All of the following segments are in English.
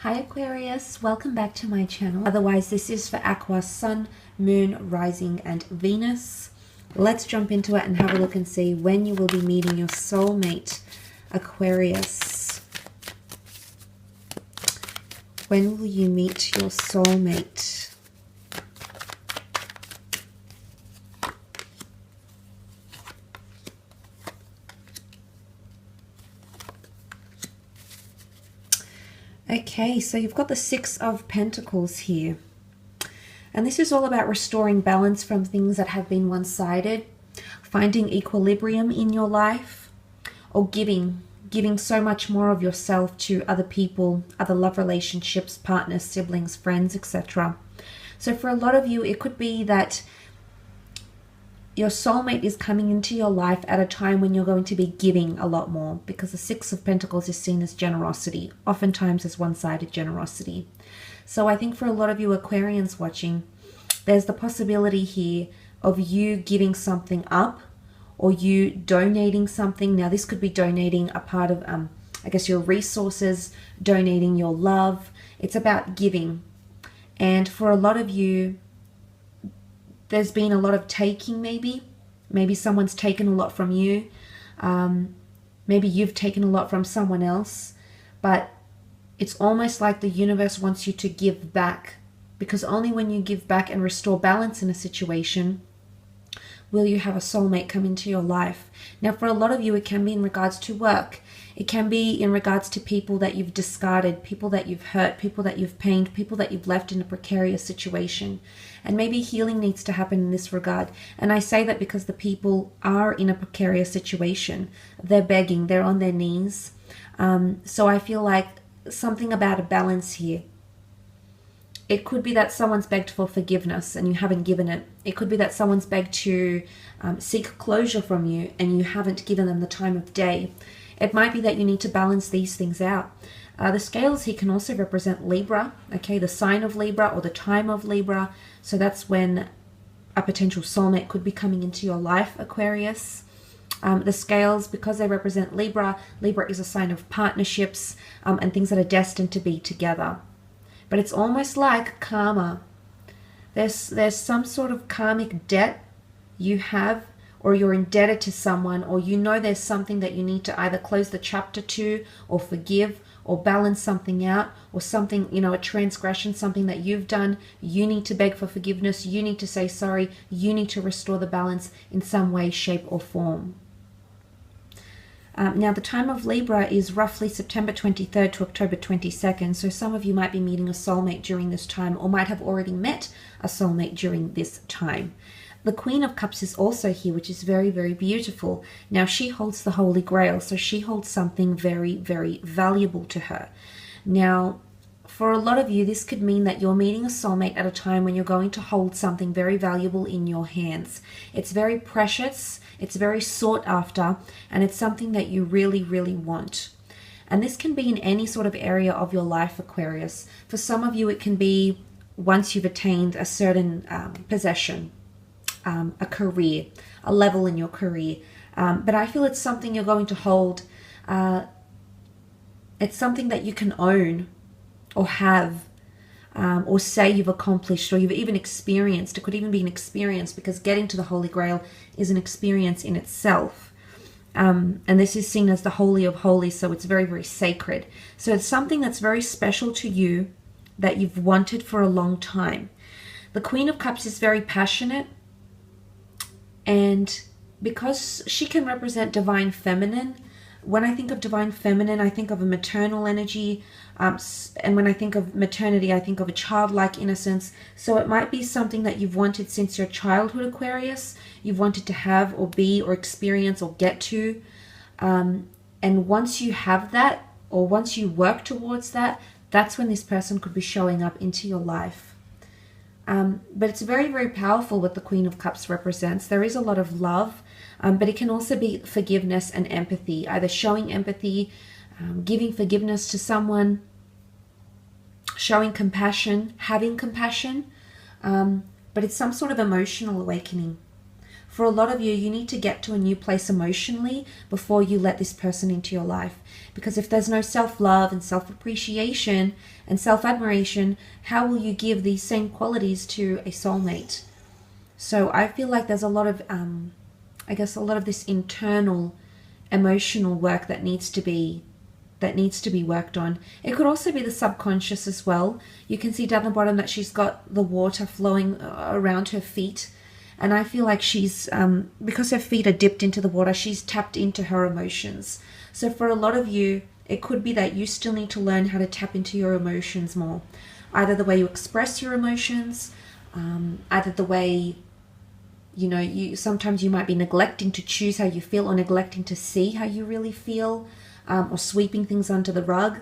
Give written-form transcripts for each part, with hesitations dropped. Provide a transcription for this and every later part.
Hi Aquarius, welcome back to my channel. Otherwise, this is for Aqua, Sun, Moon, Rising and Venus. Let's jump into it and have a look and see when you will be meeting your soulmate, Aquarius. When will you meet your soulmate? Okay, so you've got the Six of Pentacles here. And this is all about restoring balance from things that have been one-sided, finding equilibrium in your life, or giving so much more of yourself to other people, other love relationships, partners, siblings, friends, etc. So for a lot of you, it could be that your soulmate is coming into your life at a time when you're going to be giving a lot more, because the Six of Pentacles is seen as generosity, oftentimes as one-sided generosity. So I think for a lot of you Aquarians watching, there's the possibility here of you giving something up or you donating something. Now this could be donating a part of, I guess, your resources, donating your love. It's about giving. And for a lot of you, there's been a lot of taking maybe. Maybe someone's taken a lot from you. Maybe you've taken a lot from someone else. But it's almost like the universe wants you to give back. Because only when you give back and restore balance in a situation will you have a soulmate come into your life. Now for a lot of you, it can be in regards to work. It can be in regards to people that you've discarded, people that you've hurt, people that you've pained, people that you've left in a precarious situation. And maybe healing needs to happen in this regard. And I say that because the people are in a precarious situation. They're begging, they're on their knees. So I feel like something about a balance here. It could be that someone's begged for forgiveness and you haven't given it. It could be that someone's begged to seek closure from you and you haven't given them the time of day. It might be that you need to balance these things out. The scales here can also represent Libra, okay, the sign of Libra or the time of Libra. So that's when a potential soulmate could be coming into your life, Aquarius. The scales, because they represent Libra, Libra is a sign of partnerships and things that are destined to be together. But it's almost like karma. There's some sort of karmic debt you have, or you're indebted to someone, or you know there's something that you need to either close the chapter to, or forgive, or balance something out, or something, you know, a transgression, something that you've done. You need to beg for forgiveness. You need to say sorry. You need to restore the balance in some way, shape, or form. Now, the time of Libra is roughly September 23rd to October 22nd. So some of you might be meeting a soulmate during this time, or might have already met a soulmate during this time. The Queen of Cups is also here, which is very, very beautiful. Now, she holds the Holy Grail, so she holds something very, very valuable to her. Now, for a lot of you, this could mean that you're meeting a soulmate at a time when you're going to hold something very valuable in your hands. It's very precious, it's very sought after, and it's something that you really, really want. And this can be in any sort of area of your life, Aquarius. For some of you, it can be once you've attained a certain possession, a career, a level in your career. But I feel it's something you're going to hold. It's something that you can own or have, or say you've accomplished, or you've even experienced. It could even be an experience, because getting to the Holy Grail is an experience in itself. And this is seen as the Holy of Holies, so it's very, very sacred. So it's something that's very special to you that you've wanted for a long time. The Queen of Cups is very passionate, and because she can represent divine feminine, when I think of divine feminine, I think of a maternal energy. And when I think of maternity, I think of a childlike innocence. So it might be something that you've wanted since your childhood, Aquarius. You've wanted to have or be or experience or get to. And once you have that, or once you work towards that, that's when this person could be showing up into your life. But it's very, very powerful what the Queen of Cups represents. There is a lot of love, but it can also be forgiveness and empathy, either showing empathy, giving forgiveness to someone, showing compassion, having compassion, but it's some sort of emotional awakening. For a lot of you, you need to get to a new place emotionally before you let this person into your life. Because if there's no self-love and self-appreciation and self-admiration, how will you give these same qualities to a soulmate? So I feel like there's a lot of, I guess, a lot of this internal emotional work that needs to be worked on. It could also be the subconscious as well. You can see down the bottom that she's got the water flowing around her feet. And I feel like she's, because her feet are dipped into the water, she's tapped into her emotions. So for a lot of you, it could be that you still need to learn how to tap into your emotions more. Either the way you express your emotions, either the way, sometimes you might be neglecting to choose how you feel, or neglecting to see how you really feel, or sweeping things under the rug,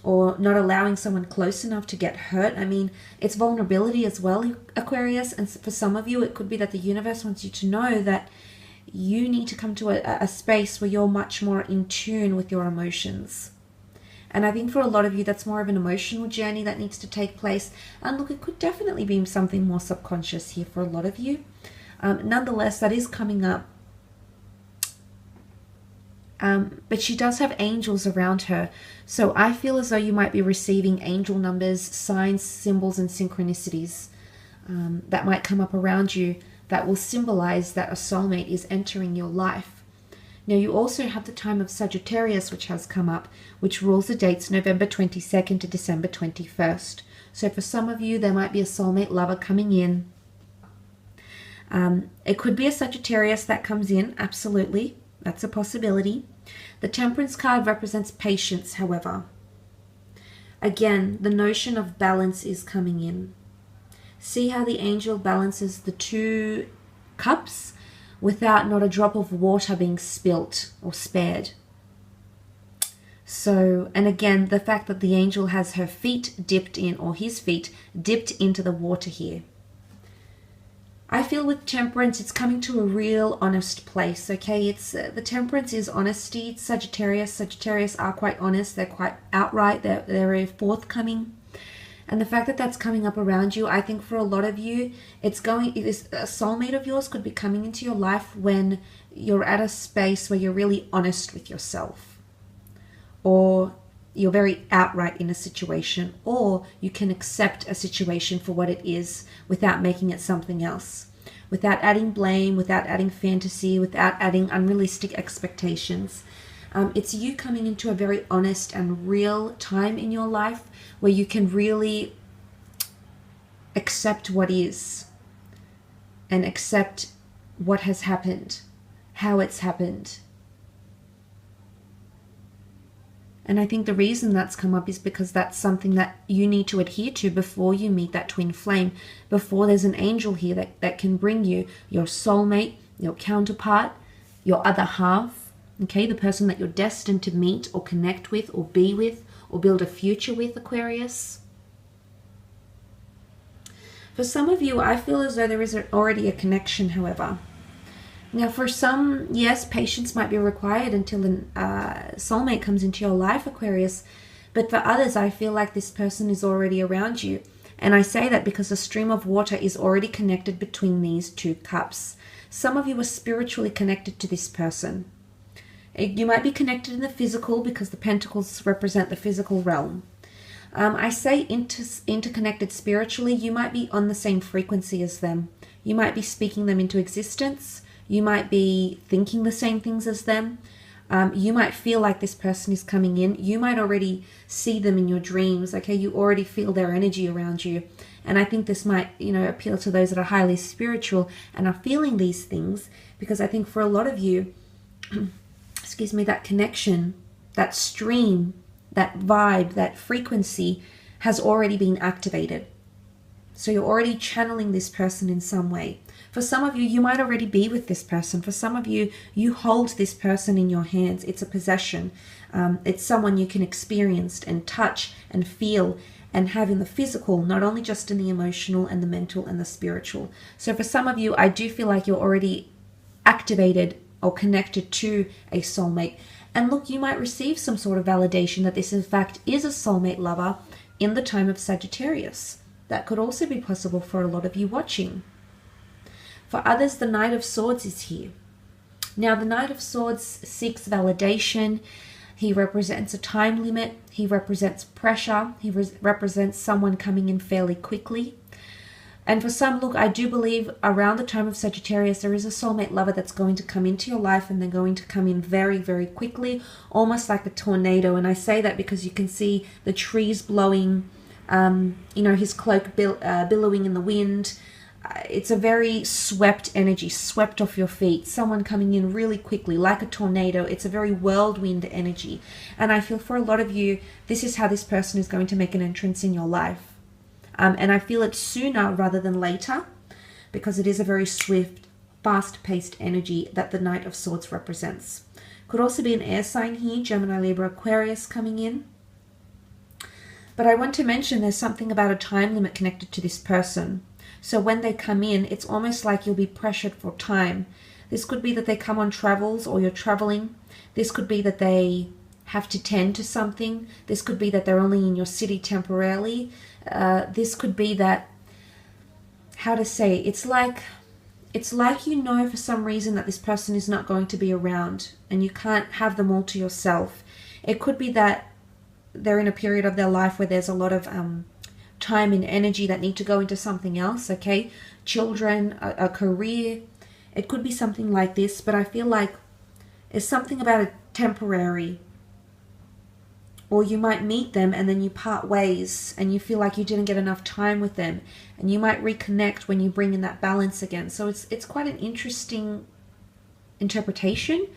or not allowing someone close enough to get hurt. I mean, it's vulnerability as well, Aquarius. And for some of you, it could be that the universe wants you to know that you need to come to a space where you're much more in tune with your emotions. And I think for a lot of you, that's more of an emotional journey that needs to take place. And look, it could definitely be something more subconscious here for a lot of you. Nonetheless, that is coming up. But she does have angels around her. So I feel as though you might be receiving angel numbers, signs, symbols, and synchronicities that might come up around you that will symbolize that a soulmate is entering your life. Now, you also have the time of Sagittarius, which has come up, which rules the dates November 22nd to December 21st. So for some of you, there might be a soulmate lover coming in. It could be a Sagittarius that comes in, absolutely. That's a possibility. The Temperance card represents patience, however. Again, the notion of balance is coming in. See how the angel balances the two cups without not a drop of water being spilt or spared. So, and again, the fact that the angel has her feet dipped in, or his feet dipped into the water here. I feel with Temperance, it's coming to a real honest place, okay? It's the Temperance is honesty. It's Sagittarius. Sagittarius are quite honest. They're quite outright. They're very forthcoming. And the fact that that's coming up around you, I think for a lot of you, it is a soulmate of yours could be coming into your life when you're at a space where you're really honest with yourself. Or you're very outright in a situation, or you can accept a situation for what it is without making it something else, without adding blame, without adding fantasy, without adding unrealistic expectations. It's you coming into a very honest and real time in your life where you can really accept what is and accept what has happened, how it's happened. And I think the reason that's come up is because that's something that you need to adhere to before you meet that twin flame, before there's an angel here that can bring you your soulmate, your counterpart, your other half, okay, the person that you're destined to meet or connect with or be with or build a future with, Aquarius. For some of you, I feel as though there is already a connection, however. Now, for some, yes, patience might be required until a soulmate comes into your life, Aquarius. But for others, I feel like this person is already around you. And I say that because a stream of water is already connected between these two cups. Some of you are spiritually connected to this person. You might be connected in the physical because the pentacles represent the physical realm. I say interconnected spiritually. You might be on the same frequency as them. You might be speaking them into existence. You might be thinking the same things as them. You might feel like this person is coming in. You might already see them in your dreams. Okay, you already feel their energy around you. And I think this might, appeal to those that are highly spiritual and are feeling these things, because I think for a lot of you, excuse me, that connection, that stream, that vibe, that frequency has already been activated. So you're already channeling this person in some way. For some of you, you might already be with this person. For some of you, you hold this person in your hands. It's a possession. It's someone you can experience and touch and feel and have in the physical, not only just in the emotional and the mental and the spiritual. So for some of you, I do feel like you're already activated or connected to a soulmate. And look, you might receive some sort of validation that this in fact is a soulmate lover in the time of Sagittarius. That could also be possible for a lot of you watching. For others, the Knight of Swords is here. Now, the Knight of Swords seeks validation. He represents a time limit. He represents pressure. He represents someone coming in fairly quickly. And for some, look, I do believe around the time of Sagittarius, there is a soulmate lover that's going to come into your life, and they're going to come in very, very quickly, almost like a tornado. And I say that because you can see the trees blowing, his cloak billowing in the wind. It's a very swept energy, swept off your feet, someone coming in really quickly like a tornado. It's a very whirlwind energy. And I feel for a lot of you, this is how this person is going to make an entrance in your life. And I feel it sooner rather than later, because it is a very swift, fast-paced energy that the Knight of Swords represents. Could also be an air sign here, Gemini, Libra, Aquarius coming in. But I want to mention there's something about a time limit connected to this person. So when they come in, it's almost like you'll be pressured for time. This could be that they come on travels or you're traveling. This could be that they have to tend to something. This could be that they're only in your city temporarily. This could be that, it's like for some reason that this person is not going to be around and you can't have them all to yourself. It could be that they're in a period of their life where there's a lot of time and energy that need to go into something else, okay? Children, a career. It could be something like this, but I feel like it's something about a temporary. Or you might meet them and then you part ways and you feel like you didn't get enough time with them, and you might reconnect when you bring in that balance again. So it's quite an interesting interpretation,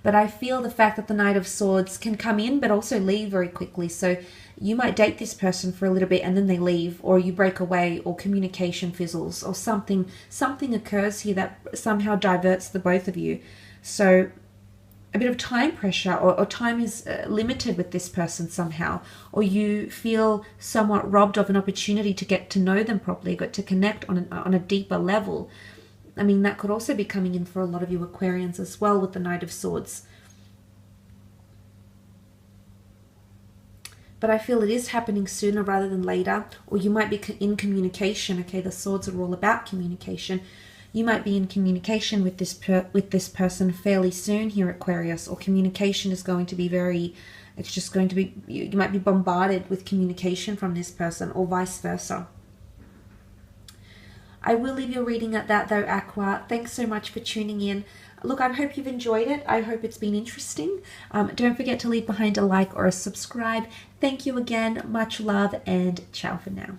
but I feel the fact that the Knight of Swords can come in but also leave very quickly. So you might date this person for a little bit and then they leave, or you break away, or communication fizzles, or something occurs here that somehow diverts the both of you. So a bit of time pressure, or time is limited with this person somehow, or you feel somewhat robbed of an opportunity to get to know them properly, get to connect on a deeper level. I mean, that could also be coming in for a lot of you Aquarians as well with the Knight of Swords. But I feel it is happening sooner rather than later, or you might be in communication. Okay, the swords are all about communication. You might be in communication with this person fairly soon here, Aquarius, or communication is going to be you might be bombarded with communication from this person, or vice versa. I will leave your reading at that though, Aqua. Thanks so much for tuning in. Look, I hope you've enjoyed it. I hope it's been interesting. Don't forget to leave behind a like or a subscribe. Thank you again. Much love and ciao for now.